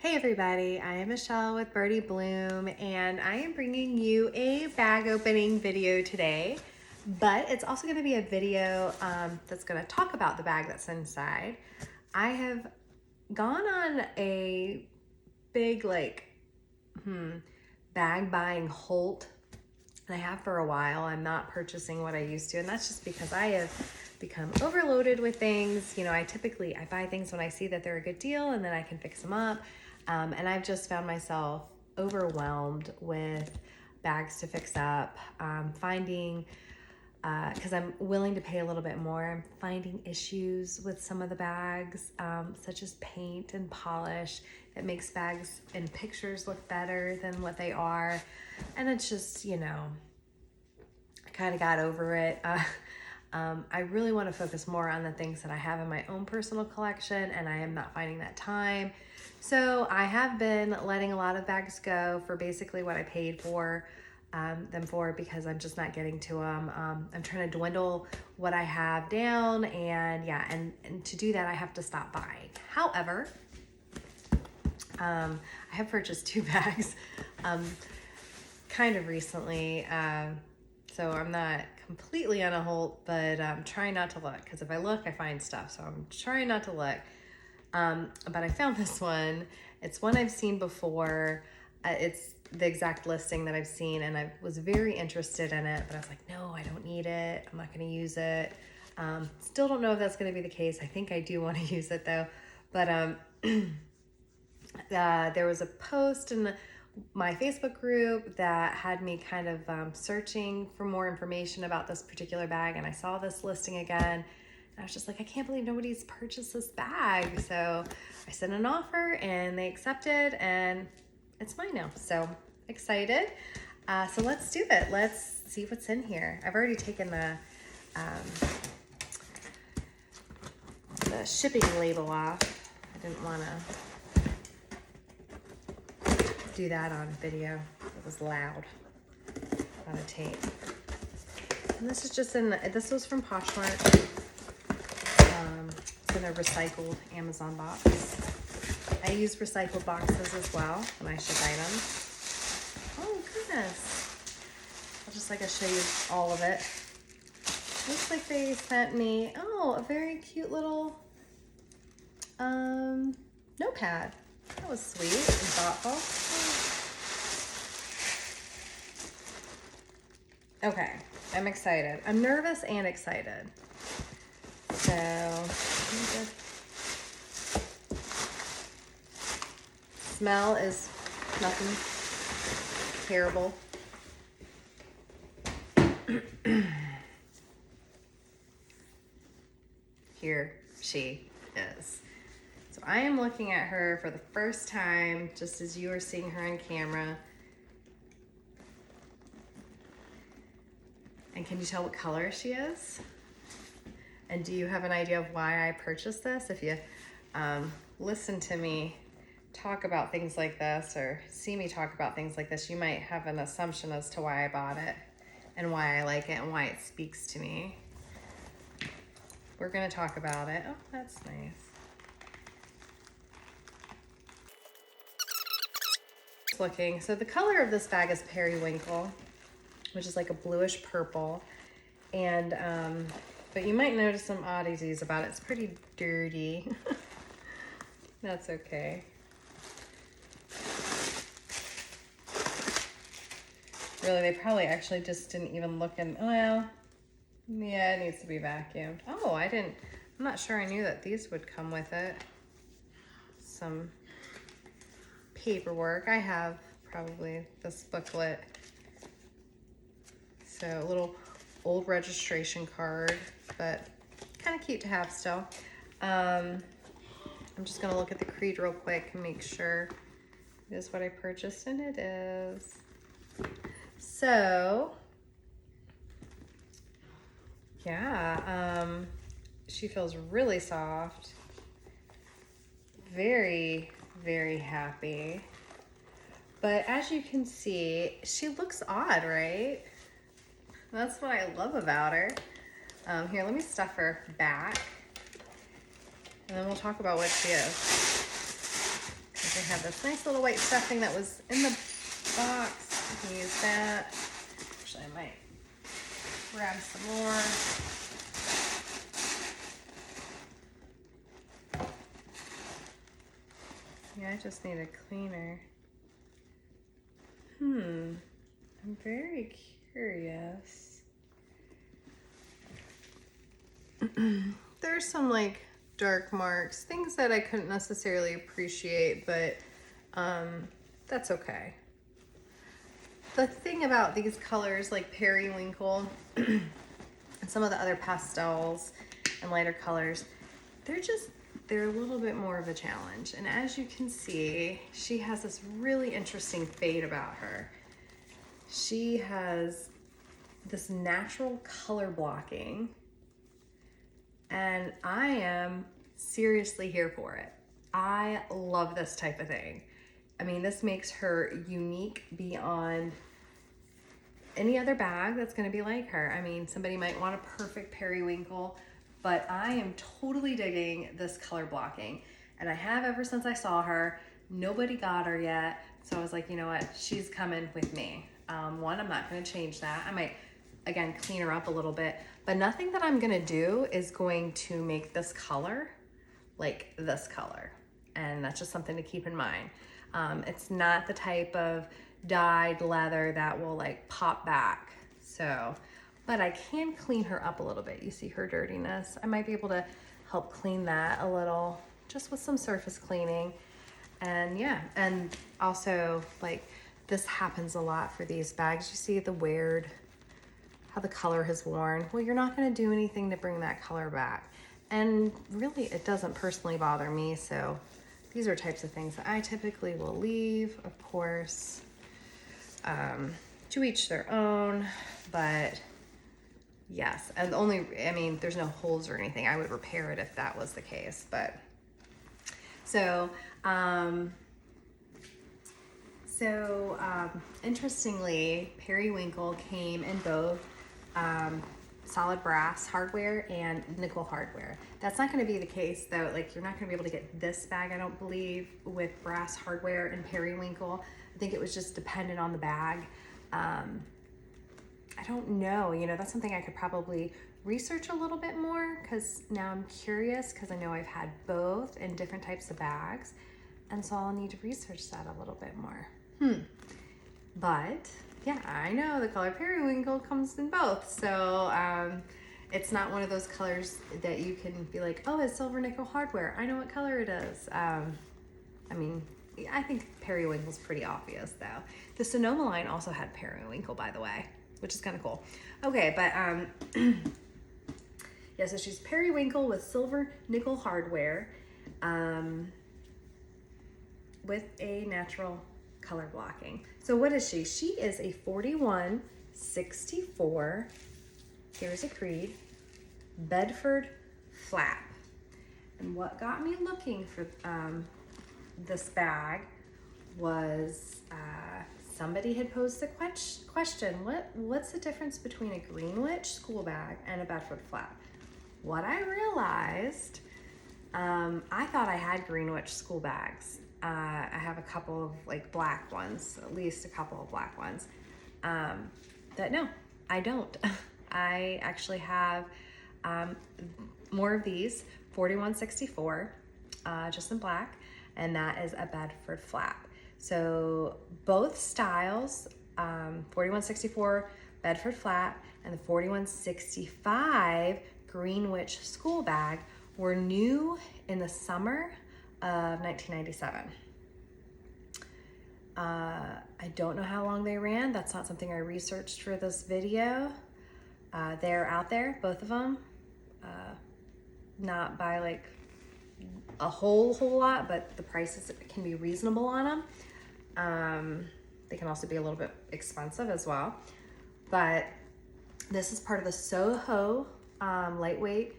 Hey everybody, I am Michelle with Birdie Bloom and I am bringing you a bag opening video today, but it's also going to be a video that's going to talk about the bag that's inside. I have gone on a big bag buying halt, and I have for a while. I'm not purchasing what I used to, and that's just because I have become overloaded with things. You know, I buy things when I see that they're a good deal and then I can fix them up. And I've just found myself overwhelmed with bags to fix up, finding, because I'm willing to pay a little bit more, I'm finding issues with some of the bags, such as paint and polish that makes bags in pictures look better than what they are. And it's just, you know, I kind of got over it. I really want to focus more on the things that I have in my own personal collection, and I am not finding that time. So I have been letting a lot of bags go for basically what I paid for them for, because I'm just not getting to them. I'm trying to dwindle what I have down, and yeah, and to do that I have to stop buying. However, I have purchased 2 bags kind of recently, so I'm not completely on a halt, but I'm trying not to look, because if I look I find stuff, so I'm trying not to look. But I found this one. It's one I've seen before. It's the exact listing that I've seen, and I was very interested in it, but I was like, no, I don't need it. I'm not going to use it. Still don't know if that's going to be the case. I think I do want to use it though. But there was a post in my Facebook group that had me kind of searching for more information about this particular bag, and I saw this listing again. I was just like, I can't believe nobody's purchased this bag. So I sent an offer and they accepted, and it's mine now. So excited. So let's do it. Let's see what's in here. I've already taken the shipping label off. I didn't want to do that on video. It was loud on a tape. And this is just this was from Poshmark. It's in a recycled Amazon box. I use recycled boxes as well when I ship items. Oh goodness. I'll show you all of it. Looks like they sent me, a very cute little notepad. That was sweet and thoughtful. Okay, I'm excited. I'm nervous and excited. So, smell is nothing terrible. Here she is. So I am looking at her for the first time, just as you are seeing her on camera. And can you tell what color she is? And do you have an idea of why I purchased this? If you listen to me talk about things like this, or see me talk about things like this, you might have an assumption as to why I bought it and why I like it and why it speaks to me. We're gonna talk about it. Oh, that's nice. Looking, so the color of this bag is Periwinkle, which is like a bluish purple, and but you might notice some oddities about it. It's pretty dirty. That's okay. Really, they probably actually just didn't even look in, well, yeah, it needs to be vacuumed. Oh, I'm not sure I knew that these would come with it. Some paperwork. I have probably this booklet. So a little old registration card, but kind of cute to have still. I'm just gonna look at the creed real quick and make sure it is what I purchased, and it is. So yeah, she feels really soft, very, very happy. But as you can see, she looks odd, right? That's what I love about her. Here, let me stuff her back, and then we'll talk about what she is. have this nice little white stuffing that was in the box. I can use that. Actually, I might grab some more. Yeah, I just need a cleaner. I'm very curious. There's some like dark marks, things that I couldn't necessarily appreciate, but that's okay. The thing about these colors like Periwinkle and some of the other pastels and lighter colors, they're a little bit more of a challenge. And as you can see, she has this really interesting fade about her. She has this natural color blocking, and I am seriously here for it. I love this type of thing. I mean, this makes her unique beyond any other bag that's gonna be like her. I mean, somebody might want a perfect periwinkle, but I am totally digging this color blocking. And I have ever since I saw her. Nobody got her yet. So I was like, you know what? She's coming with me. One, I'm not gonna change that. I might, again, clean her up a little bit, but nothing that I'm gonna do is going to make this color like this color. And that's just something to keep in mind. It's not the type of dyed leather that will like pop back. So, but I can clean her up a little bit. You see her dirtiness. I might be able to help clean that a little just with some surface cleaning. And yeah, and also like this happens a lot for these bags. You see the weird, how the color has worn. Well, you're not gonna do anything to bring that color back. And really it doesn't personally bother me. So these are types of things that I typically will leave, of course, to each their own, but yes. And I mean, there's no holes or anything. I would repair it if that was the case, but so, interestingly, Periwinkle came in both solid brass hardware and nickel hardware. That's not going to be the case though. Like you're not going to be able to get this bag, I don't believe, with brass hardware and Periwinkle. I think it was just dependent on the bag. I don't know, you know, that's something I could probably research a little bit more, because now I'm curious, because I know I've had both in different types of bags, and so I'll need to research that a little bit more. But yeah, I know the color Periwinkle comes in both, so it's not one of those colors that you can be like, oh, it's silver nickel hardware, I know what color it is. I mean, I think Periwinkle's pretty obvious though. The Sonoma line also had Periwinkle, by the way, which is kind of cool. Okay, but yeah, so she's Periwinkle with silver nickel hardware with a natural color blocking. So what is she? She is a 4164, here's a creed, Bedford Flap. And what got me looking for this bag was somebody had posed the question, what's the difference between a Greenwich School Bag and a Bedford Flap? What I realized, I thought I had Greenwich School Bags. I have a couple of like black ones, at least a couple of black ones. That no, I don't. I actually have more of these, 4164, just in black, and that is a Bedford Flap. So both styles, 4164 Bedford Flap and the 4165 Greenwich School Bag, were new in the summer of 1997. I don't know how long they ran. That's not something I researched for this video. They're out there, both of them. Not by like a whole lot, but the prices can be reasonable on them. They can also be a little bit expensive as well. But this is part of the SoHo lightweight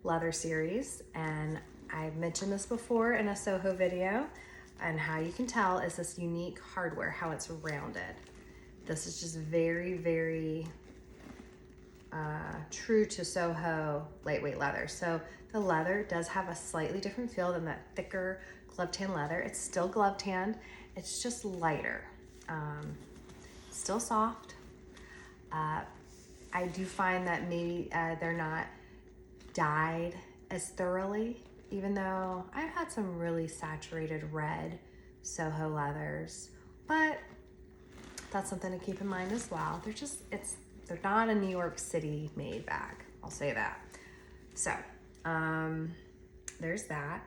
leather series, and I've mentioned this before in a SoHo video, and how you can tell is this unique hardware, how it's rounded. This is just very, very true to SoHo lightweight leather. So the leather does have a slightly different feel than that thicker, glove tan leather. It's still glove tanned. It's just lighter. Still soft. I do find that maybe they're not dyed as thoroughly, even though I've had some really saturated red SoHo leathers, but that's something to keep in mind as well. They're not a New York City made bag, I'll say that. So there's that.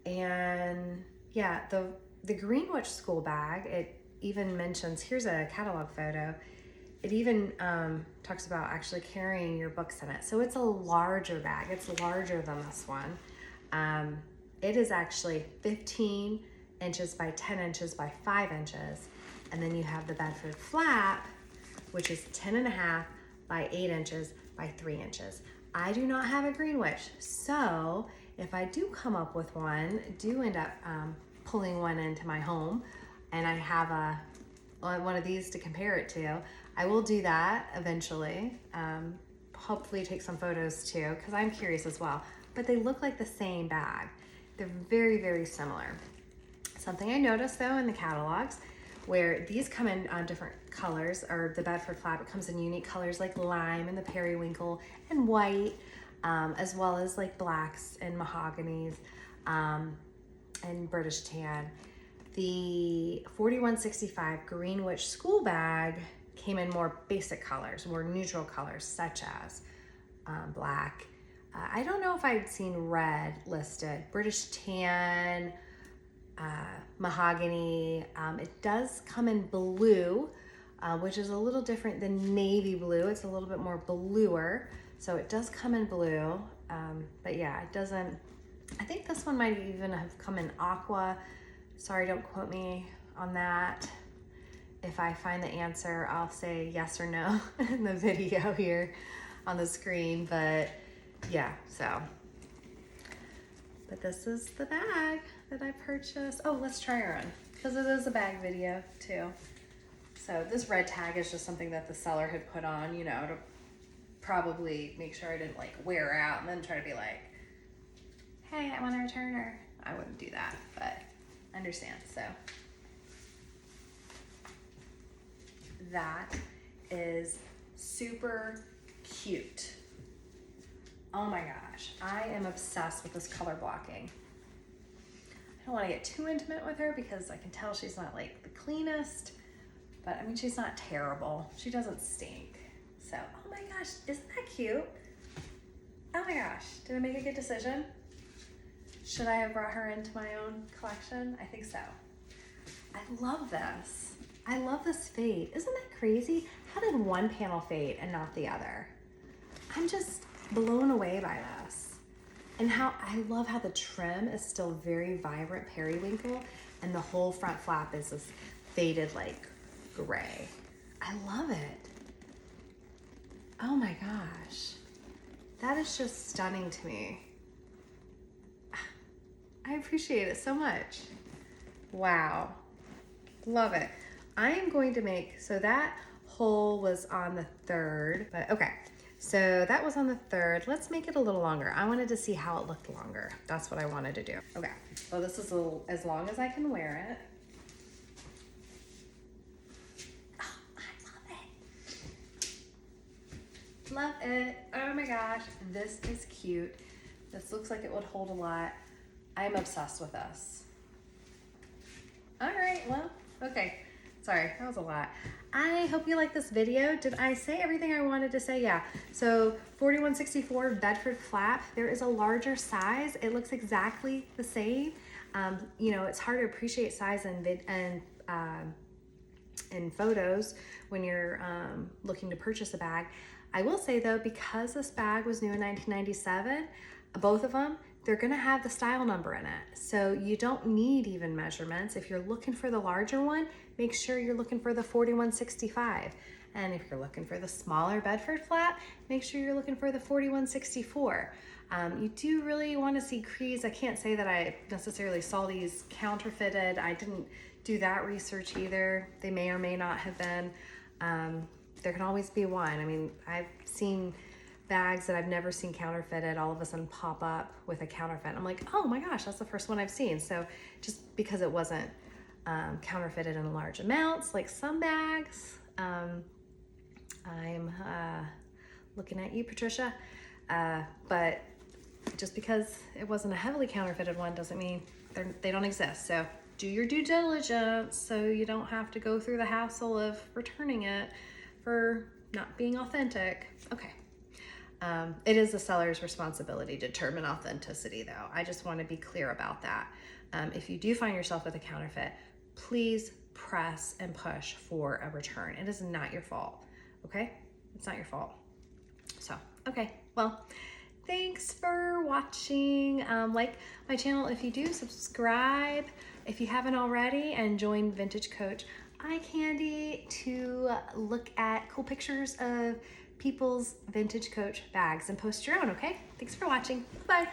And yeah, the Greenwich School Bag, it even mentions, here's a catalog photo, it even talks about actually carrying your books in it. So it's a larger bag. It's larger than this one. It is actually 15 inches by 10 inches by 5 inches. And then you have the Bedford Flap, which is 10.5 by 8 inches by 3 inches. I do not have a Greenwich. So if I do come up with one, do end up pulling one into my home, and I have one of these to compare it to, I will do that eventually. Hopefully take some photos too, because I'm curious as well. But they look like the same bag. They're very, very similar. Something I noticed though in the catalogs, where these come in different colors, or the Bedford Flap, it comes in unique colors like lime and the periwinkle and white, as well as like blacks and mahoganies and British tan. The 4165 Greenwich School Bag came in more basic colors, more neutral colors, such as black. I don't know if I'd seen red listed. British tan, mahogany. It does come in blue, which is a little different than navy blue. It's a little bit more bluer. So it does come in blue. But yeah, it doesn't, I think this one might even have come in aqua. Sorry, don't quote me on that. If I find the answer, I'll say yes or no in the video here on the screen. But yeah, so. But this is the bag that I purchased. Oh, let's try her on, because it is a bag video too. So this red tag is just something that the seller had put on, you know, to probably make sure I didn't like wear out and then try to be like, hey, I want to return her. I wouldn't do that, but I understand. So that is super cute. Oh my gosh, I am obsessed with this color blocking. I don't want to get too intimate with her because I can tell she's not like the cleanest, but I mean, she's not terrible. She doesn't stink. So, oh my gosh, isn't that cute? Oh my gosh, did I make a good decision? Should I have brought her into my own collection? I think so. I love this. I love this fade. Isn't that crazy? How did one panel fade and not the other? I'm just blown away by this. And how I love how the trim is still very vibrant periwinkle, and the whole front flap is this faded like gray. I love it. Oh my gosh. That is just stunning to me. I appreciate it so much. Wow. Love it. I am going to make, so that hole was on the 3rd, but okay. So that was on the 3rd. Let's make it a little longer. I wanted to see how it looked longer. That's what I wanted to do. Okay, well this is as long as I can wear it. Oh, I love it. Love it. Oh my gosh, this is cute. This looks like it would hold a lot. I'm obsessed with this. All right, well, okay. Sorry, that was a lot. I hope you like this video. Did I say everything I wanted to say? Yeah. So 4164 Bedford Flap, there is a larger size. It looks exactly the same. You know, it's hard to appreciate size in photos when you're looking to purchase a bag. I will say though, because this bag was new in 1997, both of them, they're gonna have the style number in it. So you don't need even measurements. If you're looking for the larger one, make sure you're looking for the 4165. And if you're looking for the smaller Bedford Flap, make sure you're looking for the 4164. You do really wanna see crease. I can't say that I necessarily saw these counterfeited. I didn't do that research either. They may or may not have been. There can always be one. I mean, I've seen bags that I've never seen counterfeited all of a sudden pop up with a counterfeit. I'm like, oh my gosh, that's the first one I've seen. So just because it wasn't counterfeited in large amounts, like some bags, I'm looking at you, Patricia, but just because it wasn't a heavily counterfeited one doesn't mean they don't exist. So do your due diligence so you don't have to go through the hassle of returning it for not being authentic. Okay. It is the seller's responsibility to determine authenticity, though. I just want to be clear about that. If you do find yourself with a counterfeit, please press and push for a return. It is not your fault, okay? It's not your fault. So, okay, well, thanks for watching. Like my channel if you do, subscribe if you haven't already, and join Vintage Coach Eye Candy to look at cool pictures of people's Vintage Coach bags and post your own, okay? Thanks for watching. Bye.